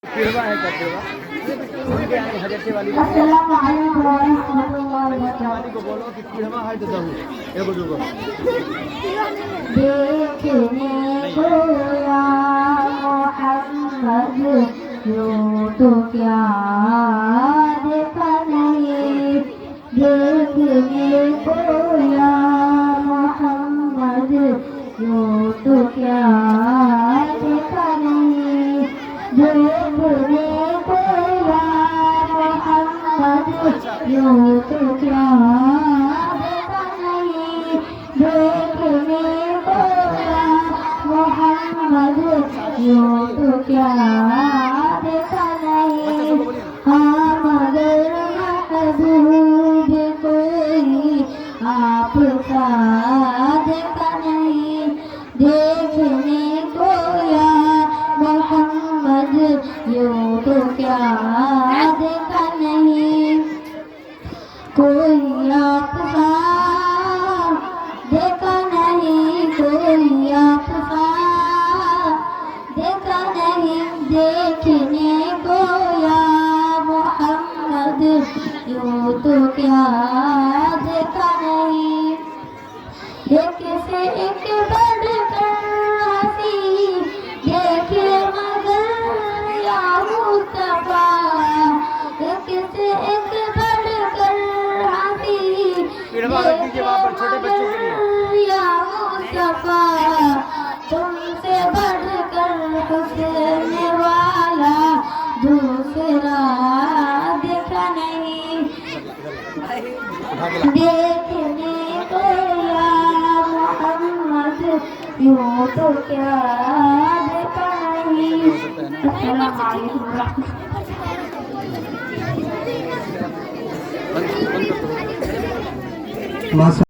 پیڑوا ہے کیا پیڑوا حضرت والی السلام علیکم ورحمۃ اللہ والی کو بولو کہ پیڑوا ہے تو دہو ایک دوگو دیکھنے کو یا محمد یوں تو کیا دیکھا نہیں دیکھنے کو یا محمد یوں تو کیا دیکھا نہیں دیکھنے کو یا محمد یوں تو کیا دیکھا نہیں دیکھنے کو یا محمد یوں تو کیا دیکھا نہیں ہاں مگر محبوب کوئی آپ کا دیکھا نہیں دیکھنے کو یا محمد یوں تو کیا دیکھا نہیں کوئی آپ کا دیکھا نہیں کوئی آپ کا دیکھا نہیں دیکھنے کو یا محمد یوں تو کیا دیکھا نہیں ایک سے ایک بڑھ کر ہنسی دیکھے مگر یا مصطفیٰ ایک سے ایک بڑھ کر ہنسی دیکھے مگر یا مصطفیٰ تم سے بڑھ کر حسن والا دوسرا دیکھا نہیں دیکھنے کو یا محمد یوں تو کیا دیکھا نہیں السلام علیکم ورحمۃ اللہ